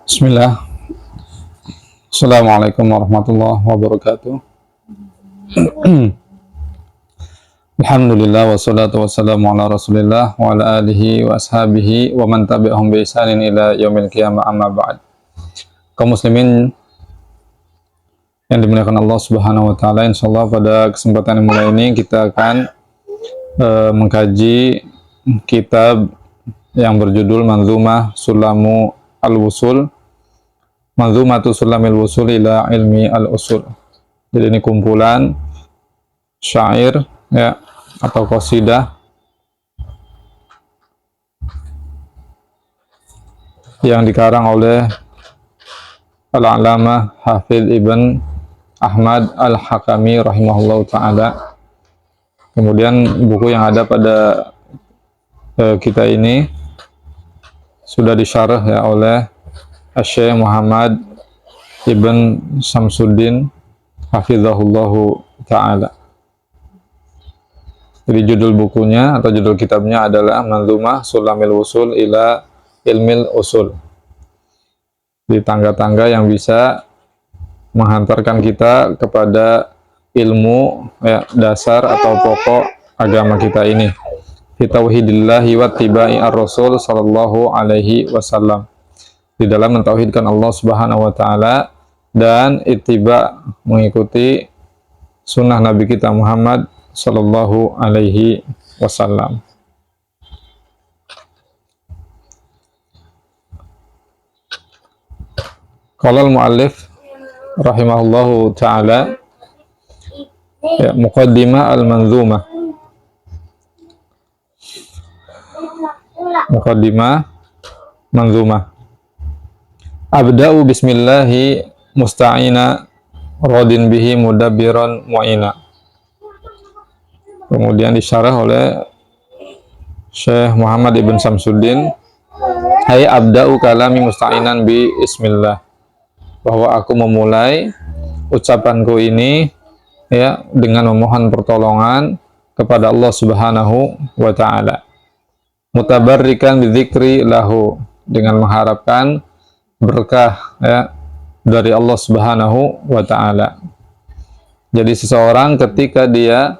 Bismillah. Assalamualaikum warahmatullahi wabarakatuh. Alhamdulillah wassalatu wassalamu ala rasulillah wa ala alihi wa ashabihi wa man tabi'ahum bi ihsanin ila yaumil qiyamah, amma ba'd. Kaum muslimin yang dimuliakan Allah Subhanahu wa taala, insyaallah pada kesempatan yang mulai ini kita akan mengkaji kitab yang berjudul Manzumah Sulamu Al-Wusul, Manzumatu Sulamil Wusul ila Ilmi Al-Usul. Jadi ini kumpulan syair ya atau qasidah yang dikarang oleh Al-Alamah Hafidh Ibn Ahmad Al-Hakami rahimahullah ta'ala. Kemudian buku yang ada pada kita ini sudah disyarah ya oleh Syekh Muhammad Ibn Samsuddin hafizahullahu ta'ala. Jadi judul bukunya atau judul kitabnya adalah Manzumah Sulamil Wusul ila Ilmil Usul. Di tangga-tangga yang bisa menghantarkan kita kepada ilmu ya, dasar atau pokok agama kita ini. Fi tauhidillahi wa tibai ar-rasul sallallahu alaihi wasallam. Di dalam mentauhidkan Allah Subhanahu wa taala dan ittiba, mengikuti sunnah Nabi kita Muhammad sallallahu alaihi wasallam. Qala al-muallif rahimahullahu taala ya, muqaddimah al-manzumah. Muqaddimah manzumah. Abda'u bismillahi musta'ina radin bihi mudabbiran mu'ina. Kemudian disyarah oleh Syekh Muhammad Ibn Samsuddin, hai abda'u kalami musta'inan bi ismillah, bahwa aku memulai ucapanku ini ya dengan memohon pertolongan kepada Allah Subhanahu wa taala. Mutabarrikan bidzikri lahu, dengan mengharapkan berkah ya dari Allah Subhanahu wa taala. Jadi seseorang ketika dia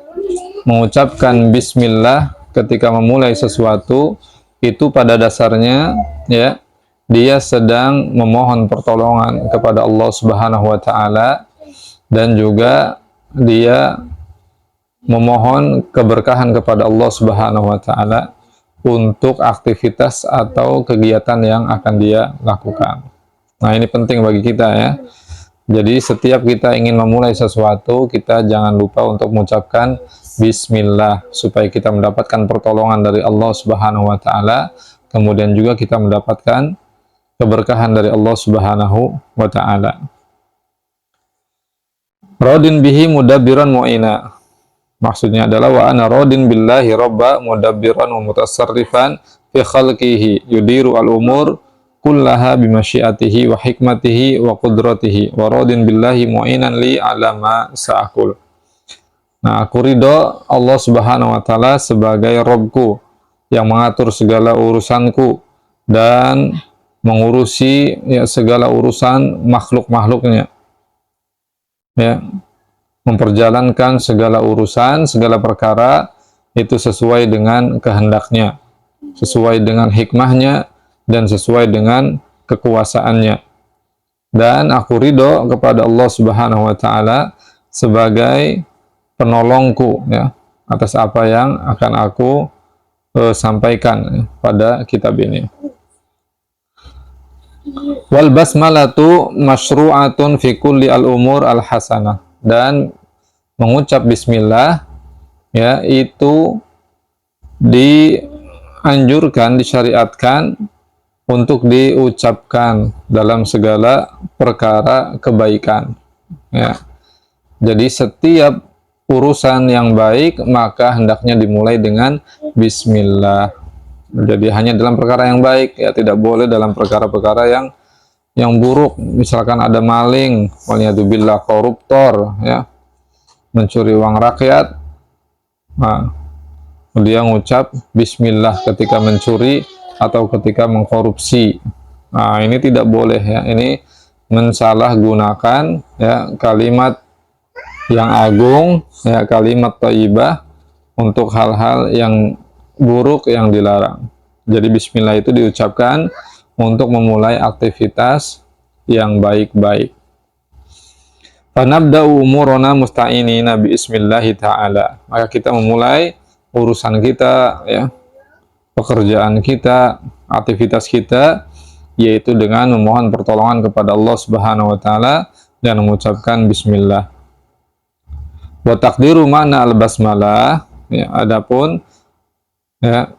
mengucapkan bismillah ketika memulai sesuatu, itu pada dasarnya ya dia sedang memohon pertolongan kepada Allah Subhanahu wa taala, dan juga dia memohon keberkahan kepada Allah Subhanahu wa taala untuk aktivitas atau kegiatan yang akan dia lakukan. Nah, ini penting bagi kita ya. Jadi setiap kita ingin memulai sesuatu, kita jangan lupa untuk mengucapkan bismillah supaya kita mendapatkan pertolongan dari Allah Subhanahu wa taala, kemudian juga kita mendapatkan keberkahan dari Allah Subhanahu wa taala. Radin bihi mudabbiran mu'ina. Maksudnya adalah wa ana radin billahi rabba mudabbiran wa mutasarrifan fi khalqihi yudiru al-umur kullaha bimasyiatihi wa hikmatihi wa qudratihi wa radin billahi mu'inan li ala ma sa'akul. Nah, aku ridho Allah Subhanahu wa taala sebagai Rabbku yang mengatur segala urusanku dan mengurusi ya segala urusan makhluk-makhluknya. Ya, memperjalankan segala urusan, segala perkara itu sesuai dengan kehendaknya, sesuai dengan hikmahnya, dan sesuai dengan kekuasaannya. Dan aku ridho kepada Allah Subhanahu wa taala sebagai penolongku ya atas apa yang akan aku sampaikan pada kitab ini. Wal basmalatu masyru'atun fi kulli al-umur al-hasanah, dan mengucap bismillah ya itu dianjurkan, disyariatkan untuk diucapkan dalam segala perkara kebaikan ya. Jadi setiap urusan yang baik maka hendaknya dimulai dengan bismillah. Jadi hanya dalam perkara yang baik ya, tidak boleh dalam perkara-perkara yang buruk. Misalkan ada maling, waliyadzubillah, koruptor ya, mencuri uang rakyat, nah, dia mengucap bismillah ketika mencuri atau ketika mengkorupsi Nah, ini tidak boleh ya. Ini mensalahgunakan ya kalimat yang agung, ya kalimat thayyibah untuk hal-hal yang buruk yang dilarang. Jadi bismillah itu diucapkan untuk memulai aktivitas yang baik-baik. Fanabda'u umurana musta'inina bi bismillahi ta'ala. Maka kita memulai urusan kita ya, pekerjaan kita, aktivitas kita yaitu dengan memohon pertolongan kepada Allah Subhanahu wa taala dan mengucapkan bismillah. Wa taqdiru makna al-basmalah, ya, adapun ya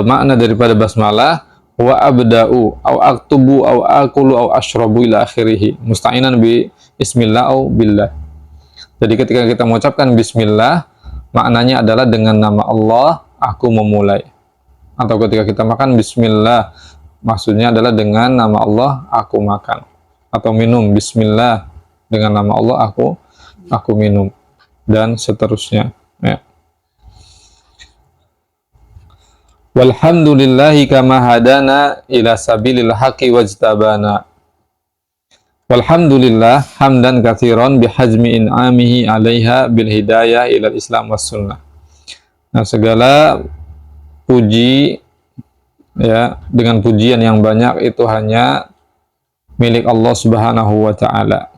makna daripada basmalah wa abda'u au aktubu au akulu au ashrabu ila akhirih musta'inan bi bismillah au billah. Jadi ketika kita mengucapkan bismillah, maknanya adalah dengan nama Allah aku memulai. Atau ketika kita makan bismillah, maksudnya adalah dengan nama Allah aku makan. Atau minum bismillah, dengan nama Allah aku minum, dan seterusnya ya. Walhamdulillahi kama hadana ila sabilil haqqi wajtabana. Walhamdulillah hamdan katsiran bihajmi in'amihi 'alaiha bil hidayah ila Islam was sunnah. Nah, segala puji ya, dengan pujian yang banyak itu hanya milik Allah Subhanahu wa taala.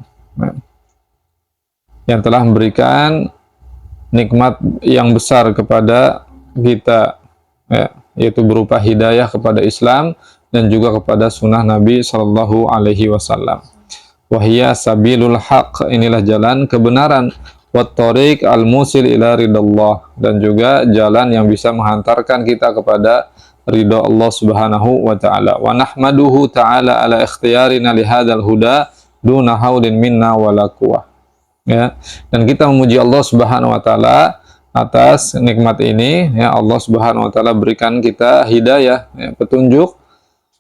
Yang telah memberikan nikmat yang besar kepada kita ya, yaitu berupa hidayah kepada Islam dan juga kepada sunnah Nabi Shallallahu Alaihi Wasallam. Wahia sabilul haq, inilah jalan kebenaran. Wat thoriq al musil ila ridallah, dan juga jalan yang bisa menghantarkan kita kepada ridha Allah Subhanahu wa taala. Wa nahmaduhu taala ala ikhtiyarina li hadzal huda duna haulin minna wala quwwah. Ya, dan kita memuji Allah Subhanahu wa taala atas nikmat ini ya. Allah Subhanahu wa taala berikan kita hidayah ya, petunjuk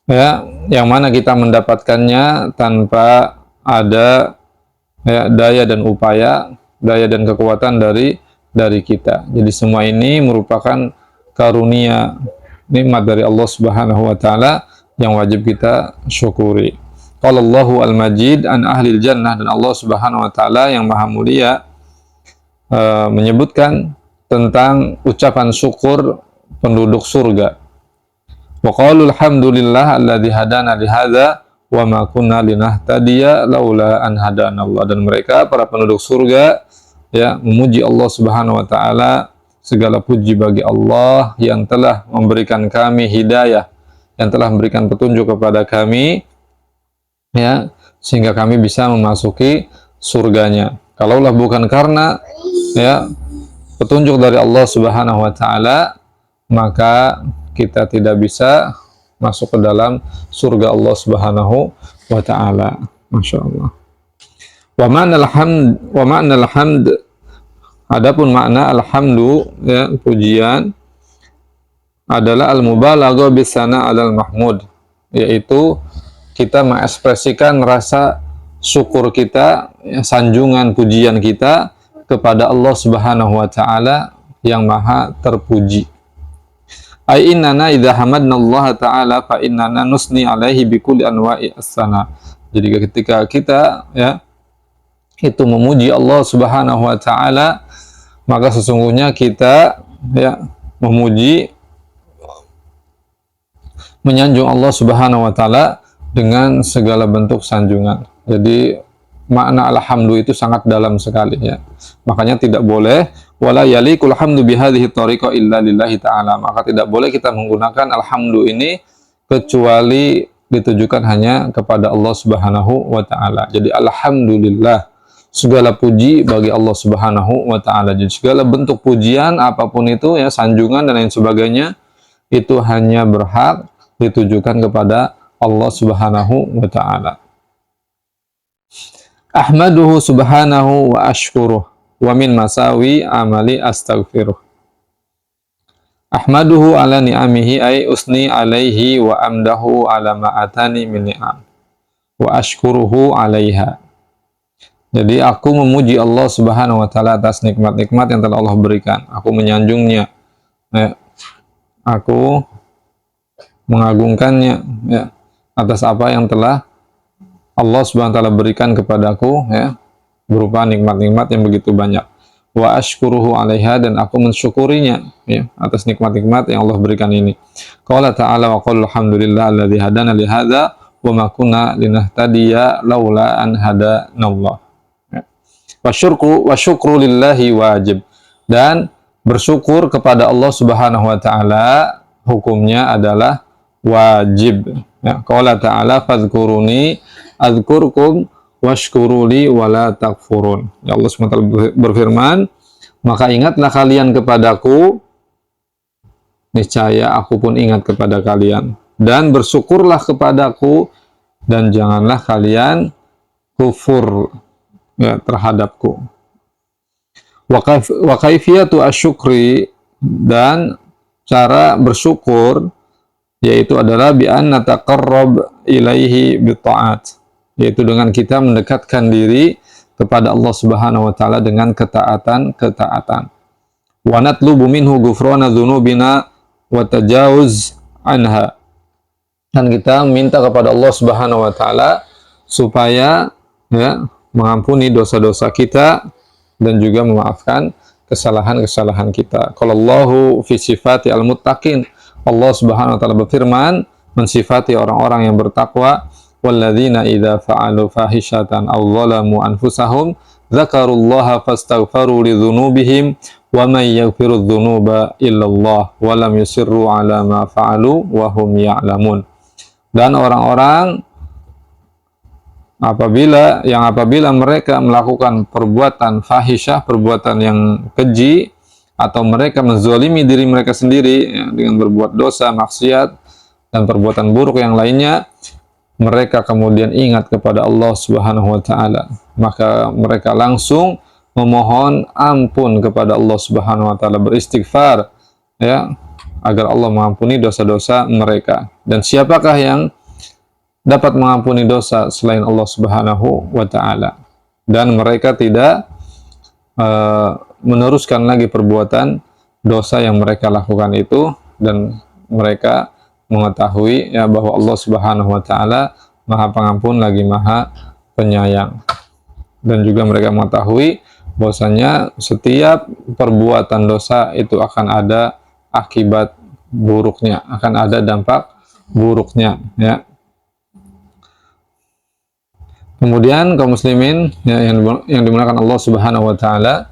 ya, yang mana kita mendapatkannya tanpa ada ya, daya dan upaya, daya dan kekuatan dari kita. Jadi semua ini merupakan karunia nikmat dari Allah Subhanahu wa taala yang wajib kita syukuri. Qala Allahu al-Majid an ahlil jannah, dan Allah Subhanahu wa taala yang maha mulia menyebutkan tentang ucapan syukur penduduk surga. Wa qalu alhamdulillah alladzi hadana li hadza wa ma kunna linahtadiya laula an hadanallah. Dan mereka para penduduk surga ya memuji Allah Subhanahu wa taala, segala puji bagi Allah yang telah memberikan kami hidayah, yang telah memberikan petunjuk kepada kami ya, sehingga kami bisa memasuki surganya. Kalaulah bukan karena ya petunjuk dari Allah Subhanahu wa taala, maka kita tidak bisa masuk ke dalam surga Allah Subhanahu wa taala. Masya Allah. Wa ma'nal hamd, adapun makna alhamdu ya, pujian adalah al-mubalaghah bisana 'alal mahmud, yaitu kita mengekspresikan rasa syukur kita ya, sanjungan pujian kita kepada Allah Subhanahu wa taala yang maha terpuji. Ai innana idza hamadna Allah taala fa innana nusni alaihi bi kulli anwa'i as-sana. Jadi ketika kita ya itu memuji Allah Subhanahu wa taala, maka sesungguhnya kita ya memuji, menyanjung Allah Subhanahu wa taala dengan segala bentuk sanjungan. Jadi makna alhamdu itu sangat dalam sekali ya. Makanya tidak boleh wala yalikul hamdu bihadhihi tariqah illa lillahi ta'ala. Maka tidak boleh kita menggunakan alhamdu ini kecuali ditujukan hanya kepada Allah Subhanahu wa taala. Jadi alhamdulillah, segala puji bagi Allah Subhanahu wa taala. Jadi segala bentuk pujian apapun itu ya, sanjungan dan lain sebagainya, itu hanya berhak ditujukan kepada Allah Subhanahu wa taala. Ahmaduhu subhanahu wa ashkuruh wa min masawi amali astaghfiruh. Ahmaduhu ala ni'amihi ay usni alaihi wa amdahu ala ma'atani min ni'am wa ashkuruhu alaiha. Jadi aku memuji Allah Subhanahu wa taala atas nikmat-nikmat yang telah Allah berikan. Aku menyanjungnya ya. Aku mengagungkannya ya. atas apa yang telah Allah Subhanahu wa taala berikan kepadaku, ya, berupa nikmat-nikmat yang begitu banyak. Wa ashkuruhu 'alaiha, dan aku mensyukurinya, ya, atas nikmat-nikmat yang Allah berikan ini. Qala ta'ala wa qul alhamdulillah alladzi hadana li hadza wa ma kunna linahtadiya laula an hadanallah. Ya. Wa syukru lillahi wajib, dan bersyukur kepada Allah Subhanahu wa taala hukumnya adalah wajib. Ya, qala ta'ala fadhkuruni adzkurkum washkuruli wala takfurun. Ya, Allah SWT berfirman, maka ingatlah kalian kepadaku, niscaya aku pun ingat kepada kalian, dan bersyukurlah kepadaku, dan janganlah kalian kufur, ya, terhadapku. Wa kaifiyatu asyukri, dan cara bersyukur yaitu adalah bi an nataqarrab ilaihi bi ta'at, yaitu dengan kita mendekatkan diri kepada Allah Subhanahu wa taala dengan ketaatan-ketaatan. Wa natlubu minhu ghufrana dzunubina wa tajawuz anha, dan kita minta kepada Allah Subhanahu wa taala supaya, ya, mengampuni dosa-dosa kita dan juga memaafkan kesalahan-kesalahan kita. Qallallahu fi sifati al-muttaqin, Allah Subhanahu wa taala berfirman mensifati orang-orang yang bertakwa, walladzina idza fa'alu fahishatan aw zalamu anfusahum dzakarullaha fastaghfaru lidzunubihim wa may yaghfiru dzunuba illallah wa lam yusirru ala ma fa'alu wa hum ya'lamun. Dan orang-orang apabila mereka melakukan perbuatan fahisyah, perbuatan yang keji, atau mereka menzalimi diri mereka sendiri, ya, dengan berbuat dosa, maksiat, dan perbuatan buruk yang lainnya, mereka kemudian ingat kepada Allah Subhanahu wa taala, maka mereka langsung memohon ampun kepada Allah Subhanahu wa taala, beristighfar, ya, agar Allah mengampuni dosa-dosa mereka. Dan siapakah yang dapat mengampuni dosa selain Allah Subhanahu wa taala? Dan mereka tidak meneruskan lagi perbuatan dosa yang mereka lakukan itu, dan mereka mengetahui, ya, bahwa Allah Subhanahu wa taala Maha Pengampun lagi Maha Penyayang. Dan juga mereka mengetahui bahwasanya setiap perbuatan dosa itu akan ada akibat buruknya, akan ada dampak buruknya, ya. Kemudian kaum muslimin, ya, yang dimuliakan Allah Subhanahu wa taala,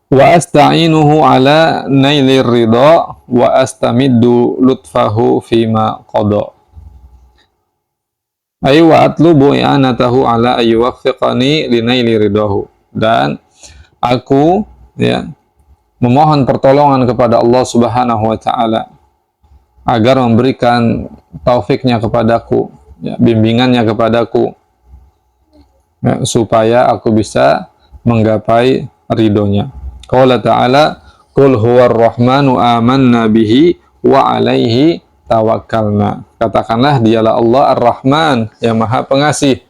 wa asta'inuhu ala nailir ridha wa astamiddu lutfahu fima qada, ay wa atlubu i'anatahu ala ayyuwaffiqani li naili ridahu, dan aku, ya, memohon pertolongan kepada Allah Subhanahu wa taala agar memberikan taufiknya kepadaku, ya, bimbingannya kepadaku, ya, supaya aku bisa menggapai ridhonya. Qala ta'ala qul huwar rahmanu amanna bihi wa alaihi tawakkalna. Katakanlah, dialah Allah Ar-Rahman, yang Maha Pengasih,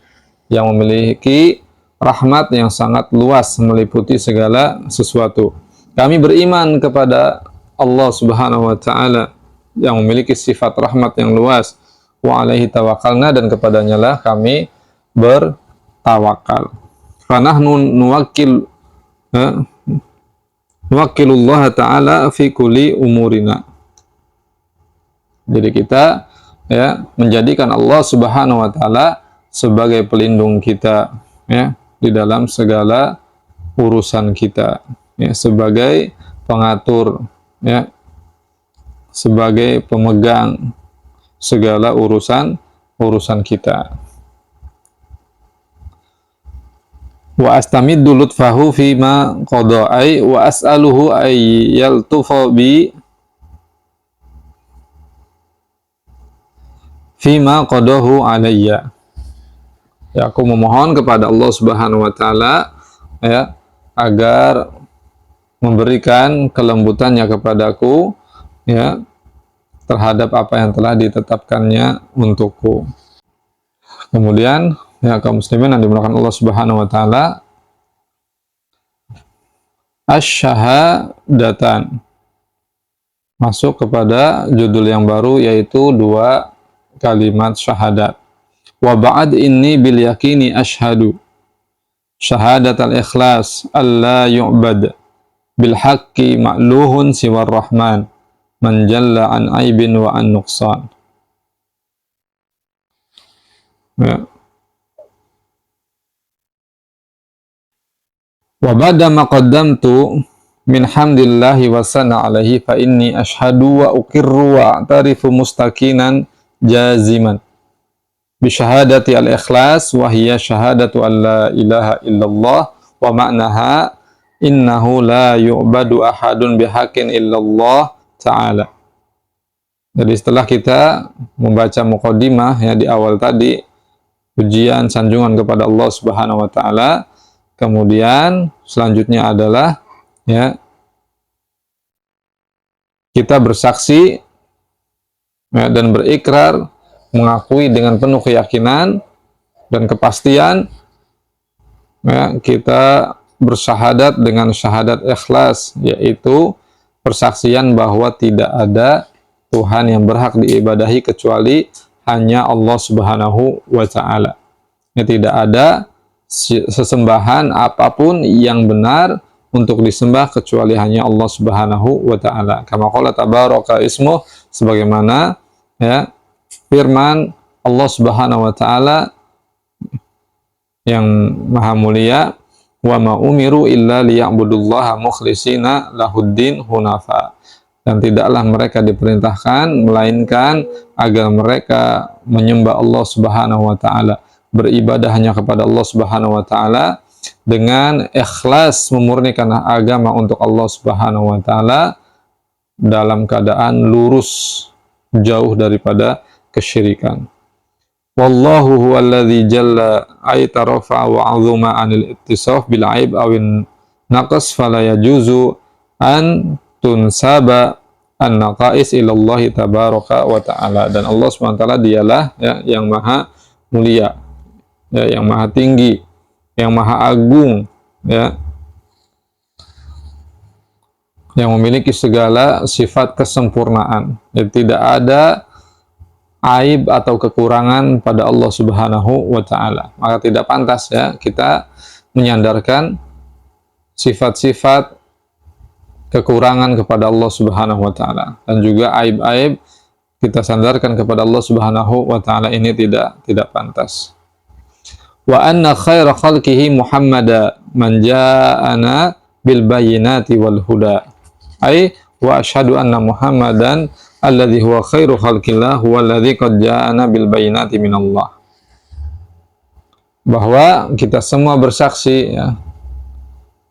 yang memiliki rahmat yang sangat luas meliputi segala sesuatu. Kami beriman kepada Allah Subhanahu wa taala yang memiliki sifat rahmat yang luas. Wa alaihi tawakkalna, dan kepadanya lah kami bertawakal. Fa nahnu nuwakkilullah ta'ala fi kulli umurina. Jadi kita, ya, menjadikan Allah Subhanahu wa taala sebagai pelindung kita, ya, di dalam segala urusan kita, ya, sebagai pengatur, ya, sebagai pemegang segala urusan kita. Wa astamiddu lutfahu fima qada, ay wa as'aluhu ay yaltufa bi fima qadahu alayya. Ya, aku memohon kepada Allah Subhanahu wa taala, ya, agar memberikan kelembutannya kepadaku, ya, terhadap apa yang telah ditetapkannya untukku. Kemudian, ya, kaum muslimin yang dimuliakan Allah Subhanahu wa taala, asyhadatan masuk kepada judul yang baru, yaitu 2 kalimat syahadat. Wa ba'd inni bil yakini ashhadu syahadatal ikhlas alla yu'bad bil haqqi ma'luhun siwar rahman man jalla an aibin wa an nuqsan. Ya. Wa ba'da ma qaddamtu min hamdillahi wa sana alaihi fa inni ashhadu wa uqirru wa a'tarifu mustaqinan jaziman bi syahadati al-ikhlas wa hiya syahadatu an la ilaha illallah wa ma'naha innahu la yu'badu ahadun bihaqqin illallah ta'ala. Jadi setelah kita membaca muqaddimah ya di awal tadi, pujian sanjungan kepada Allah Subhanahu wa taala, kemudian selanjutnya adalah ya kita bersaksi ya, dan berikrar mengakui dengan penuh keyakinan dan kepastian ya, kita bersyahadat dengan syahadat ikhlas, yaitu persaksian bahwa tidak ada Tuhan yang berhak diibadahi kecuali hanya Allah Subhanahu wa taala. Ya, tidak ada sesembahan apapun yang benar untuk disembah kecuali hanya Allah Subhanahu wa taala. Kama qala tabaraka ismuh, sebagaimana ya firman Allah Subhanahu wa taala yang maha mulia, wa ma umiru illa liya'budullaha mukhlishina lahuddin hunafa. Dan tidaklah mereka diperintahkan melainkan agar mereka menyembah Allah Subhanahu wa taala, beribadah hanya kepada Allah Subhanahu wa taala dengan ikhlas, memurnikan agama untuk Allah Subhanahu wa taala dalam keadaan lurus, jauh daripada kesyirikan. Wallahu huwallazi jalla aita rafa wa 'azuma 'anil ittisaf bil 'aib awin naqas fala yajuzu an tunsaba an-naqais ilallah tabaraka wa ta'ala. Dan Allah Subhanahu wa taala dialah ya yang maha mulia, ya yang maha tinggi, yang maha agung, ya yang memiliki segala sifat kesempurnaan. Jadi tidak ada aib atau kekurangan pada Allah Subhanahu wa taala. Maka tidak pantas ya kita menyandarkan sifat-sifat kekurangan kepada Allah Subhanahu wa taala, dan juga aib-aib kita sandarkan kepada Allah Subhanahu wa taala, ini tidak pantas. Wa anna khaira khalqihi Muhammada man ja'ana bil bayyinati wal huda. Ai wa asyhadu anna Muhammadan alladzi huwa khairu khalqillah huwa alladzi qad ja'ana bil bayyinati minallah. Bahwa kita semua bersaksi ya,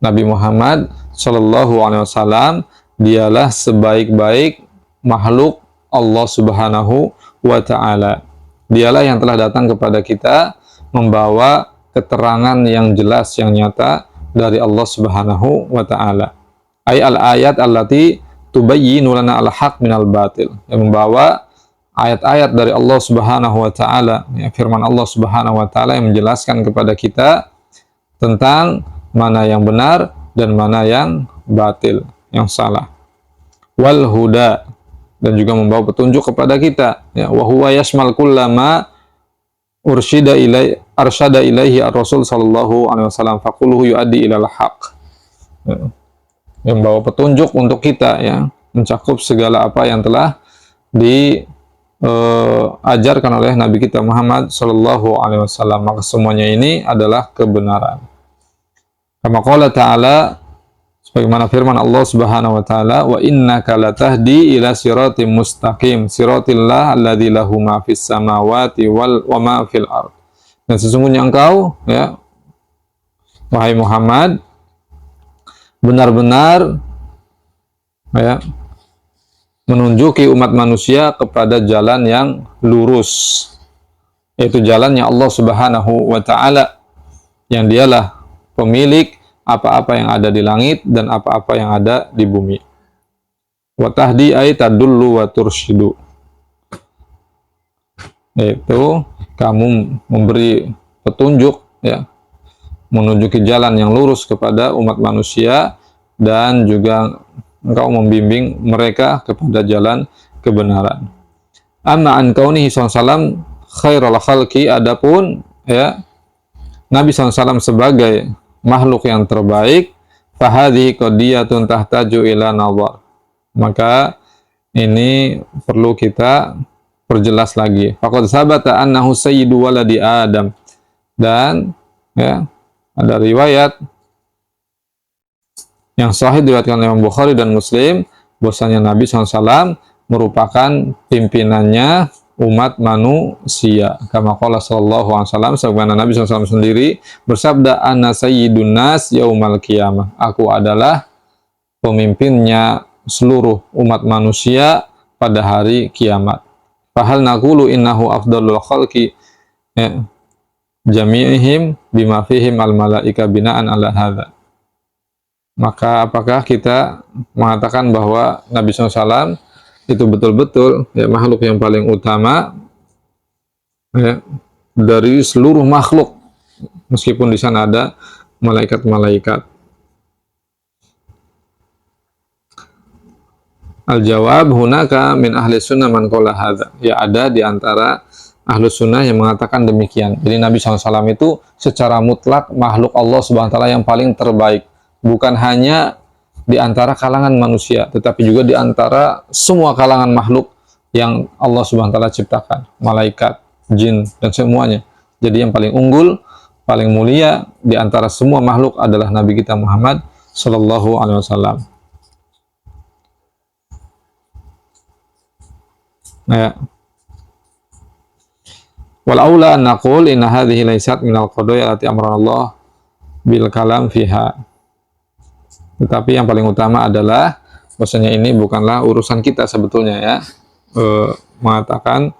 Nabi Muhammad Shallallahu Alaihi Wasallam dialah sebaik-baik makhluk Allah Subhanahu wa taala. Dialah yang telah datang kepada kita membawa keterangan yang jelas, yang nyata dari Allah Subhanahu wa taala. Ay al-ayat allati tubayyinu lana al-haq minal batil. Yang membawa ayat-ayat dari Allah Subhanahu wa taala, ya, firman Allah Subhanahu wa taala yang menjelaskan kepada kita tentang mana yang benar dan mana yang batil, yang salah. Wal huda, dan juga membawa petunjuk kepada kita, ya, wa huwa yashmal kullama arsyada ilaihi ar-rasul sallallahu alaihi wasallam faquluhu yuaddi ilal haq. Yang membawa petunjuk untuk kita, ya, mencakup segala apa yang telah diajarkan oleh Nabi kita Muhammad sallallahu alaihi wasallam. Maka semuanya ini adalah kebenaran. Kama qala ta'ala, sebagaimana firman Allah Subhanahu wa taala, wa innaka latahdi ila siratim mustaqim siratillah alladzi lahu ma fis samawati wa ma fil ard. Dan sesungguhnya engkau, ya wahai Muhammad, benar-benar ya menunjuki umat manusia kepada jalan yang lurus, yaitu jalannya Allah Subhanahu wa taala, yang dialah pemilik apa-apa yang ada di langit dan apa-apa yang ada di bumi. Wa tahdi ay tadullu wa turshidu, yaitu kamu memberi petunjuk, ya, menunjuki jalan yang lurus kepada umat manusia, dan juga engkau membimbing mereka kepada jalan kebenaran. Amma an kaunihi sallallahu khairul khalqi, adapun ya Nabi SAW sebagai makhluk yang terbaik, fahadhi qadiyatun tahtaju ila nazar. Maka ini perlu kita perjelas lagi. Faqad sabata annahu sayyidu waladi Adam. Dan ya ada riwayat yang sahih diriwayatkan oleh Imam Bukhari dan Muslim bahwasanya Nabi SAW merupakan pimpinannya umat manusia. Kama qala sallallahu alaihi wasallam, sebagaimana Nabi SAW sendiri bersabda, "Ana sayyidun nas yaumal qiyamah." Aku adalah pemimpinnya seluruh umat manusia pada hari kiamat. Fahal naqulu innahu afdalul khalqi ya, jami'ihim bima fihim al malaika bina'an ala hadza. Maka apakah kita mengatakan bahwa Nabi SAW itu betul-betul ya, makhluk yang paling utama ya, dari seluruh makhluk, meskipun di sana ada malaikat-malaikat? Al-jawab, hunaka min ahli sunnah man qala hadza. Ya, ada di antara ahlu sunnah yang mengatakan demikian. Jadi Nabi SAW itu secara mutlak makhluk Allah Subhanahu wa taala yang paling terbaik. Bukan hanya di antara kalangan manusia, tetapi juga di antara semua kalangan makhluk yang Allah Subhanahu wa taala ciptakan, malaikat, jin, dan semuanya. Jadi yang paling unggul, paling mulia di antara semua makhluk adalah Nabi kita Muhammad sallallahu alaihi wasallam. Ya. Wal aula an naqul inna hadhihi laysat minal qadaya allati amrana Allah bil kalam fiha. Tetapi yang paling utama adalah bahwasanya ini bukanlah urusan kita sebetulnya ya, mengatakan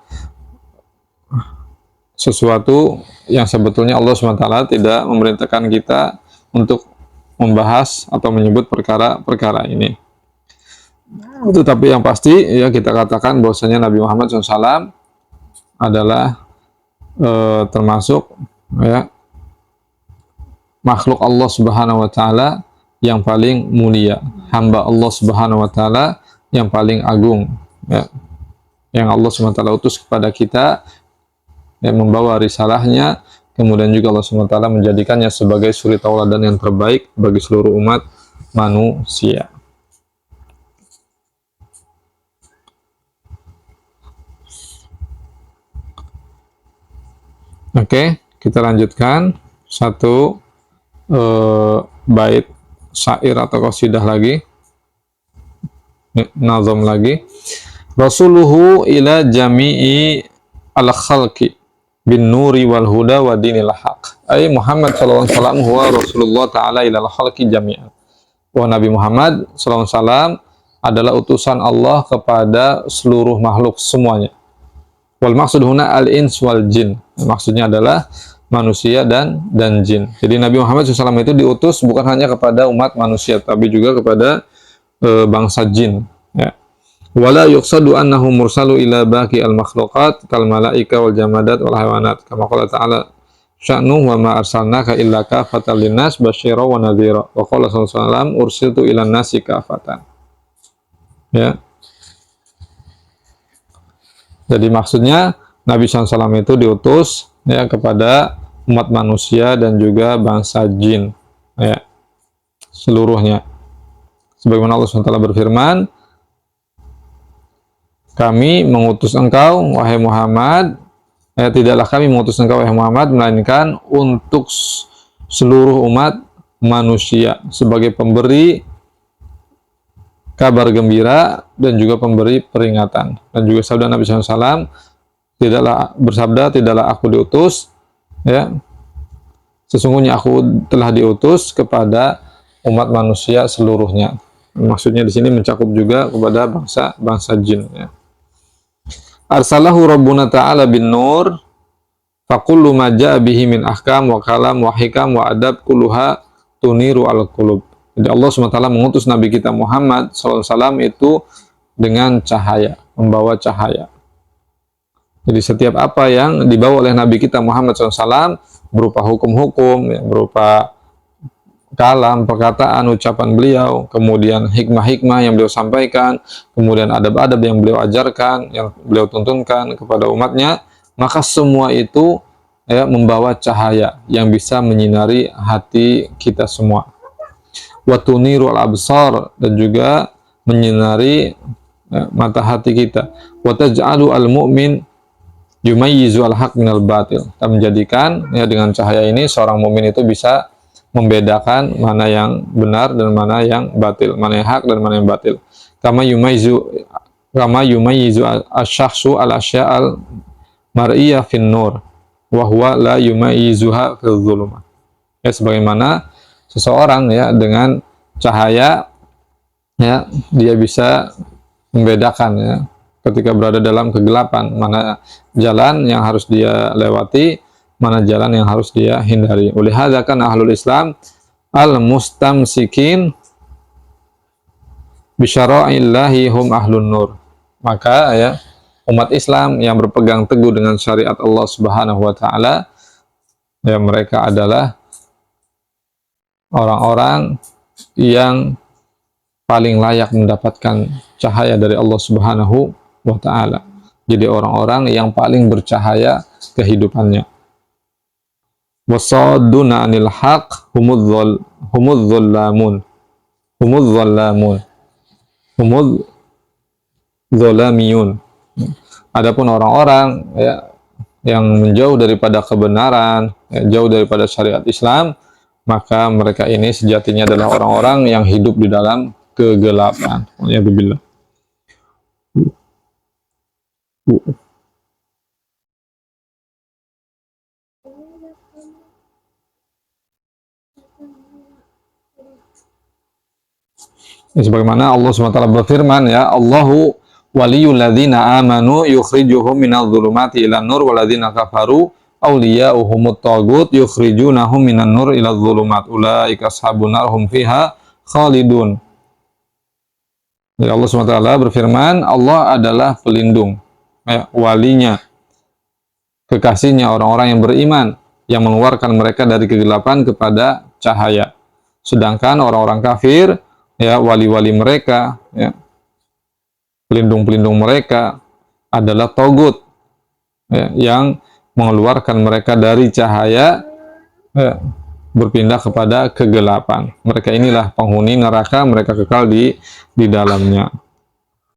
sesuatu yang sebetulnya Allah SWT tidak memerintahkan kita untuk membahas atau menyebut perkara-perkara ini. Tetapi yang pasti ya kita katakan bahwasanya Nabi Muhammad SAW adalah termasuk ya makhluk Allah Subhanahu wa taala yang paling mulia, hamba Allah Subhanahu wa taala yang paling agung ya, yang Allah Subhanahu wa taala utus kepada kita yang membawa risalahnya, kemudian juga Allah Subhanahu wa taala menjadikannya sebagai suri tauladan yang terbaik bagi seluruh umat manusia. Oke, kita lanjutkan satu bait syair atau qasidah lagi, nazam lagi. Rasuluhu ila jami'i al-khalqi bin nuri wal huda wa dinil haq. Ay Muhammad sallallahu alaihi wasallam huwa Rasulullah ta'ala ila al-khalqi jami'an. Wa Nabi Muhammad sallallahu alaihi wasallam adalah utusan Allah kepada seluruh makhluk semuanya. Wal maksud huna al-ins wal jin. Maksudnya adalah manusia dan jin. Jadi Nabi Muhammad SAW itu diutus bukan hanya kepada umat manusia, tapi juga kepada bangsa jin. Ya. Wala yuqsadu annahu mursalu ila baqi al-makhluqat kal malaika wal jamadat wal hayawanat. Kama qala ta'ala sya'nu wa ma arsalnaka illa kafatan linnas basyira wa nadhira. Wa qala sallallahu alaihi wasallam ursiltu ilan nasi kafatan. Ya. Jadi maksudnya Nabi SAW itu diutus ya kepada umat manusia dan juga bangsa jin ya, seluruhnya. Sebagaimana Allah SWT berfirman, kami mengutus engkau wahai Muhammad, tidaklah kami mengutus engkau wahai Muhammad melainkan untuk seluruh umat manusia sebagai pemberi kabar gembira dan juga pemberi peringatan. Dan juga sabda Nabi SAW, tidaklah aku diutus ya, sesungguhnya aku telah diutus kepada umat manusia seluruhnya. Maksudnya di sini mencakup juga kepada bangsa jin ya. Arsalahu Rabbuna ta'ala bin nur faqullu ma ja'a bihi min ahkam wa kalam wa hikam wa adab kulluha tuniru al-qulub. Jadi Allah SWT mengutus Nabi kita Muhammad SAW itu dengan cahaya, membawa cahaya. Jadi setiap apa yang dibawa oleh Nabi kita Muhammad SAW berupa hukum-hukum, ya, berupa kalam, perkataan, ucapan beliau, kemudian hikmah-hikmah yang beliau sampaikan, kemudian adab-adab yang beliau ajarkan, yang beliau tuntunkan kepada umatnya, maka semua itu ya membawa cahaya yang bisa menyinari hati kita semua. Wa tunirul absar, dan juga menyinari mata hati kita. Wa taj'alu al-mu'min yumayyizu al-haq minal batil, dan menjadikan ya dengan cahaya ini seorang mukmin itu bisa membedakan mana yang benar dan mana yang batil, mana yang hak dan mana yang batil. Kama yumayyizu asy-syakhsu al-asya'al mar'iyah fin nur wa huwa la yumayyizuha fil dhulumah. Ya, sebagaimana seseorang ya dengan cahaya ya dia bisa membedakan ya ketika berada dalam kegelapan mana jalan yang harus dia lewati, mana jalan yang harus dia hindari. Oleh hadza kan ahlul Islam al-mustamsikin bi syara'illahi hum ahlun nur. Maka ya umat Islam yang berpegang teguh dengan syariat Allah Subhanahu wa taala ya mereka adalah orang-orang yang paling layak mendapatkan cahaya dari Allah Subhanahu wa ta'ala. Jadi orang-orang yang paling bercahaya kehidupannya. Wasadduna 'anil haq humudz zallamun. Humudz zalamiyun. Adapun orang-orang ya yang menjauh daripada kebenaran, ya, jauh daripada syariat Islam, maka mereka ini sejatinya adalah orang-orang yang hidup di dalam kegelapan. Waliyadzubillah. Sebagaimana Allah SWT berfirman ya, Allahu waliyul ladzina amanu yukhrijuhum minadh dhulumati ilan nur waladzina kafaru awliya'uhumut tagut yukhrijunahum minan nur ilal dhulumat ulaika ashabun nar hum fiha khalidun. Jadi Allah SWT berfirman, Allah adalah pelindung, walinya, kekasihnya orang-orang yang beriman, yang mengeluarkan mereka dari kegelapan kepada cahaya. Sedangkan orang-orang kafir, ya wali-wali mereka, ya, pelindung-pelindung mereka adalah togut, ya, yang mengeluarkan mereka dari cahaya, ya, berpindah kepada kegelapan. Mereka inilah penghuni neraka, mereka kekal di dalamnya.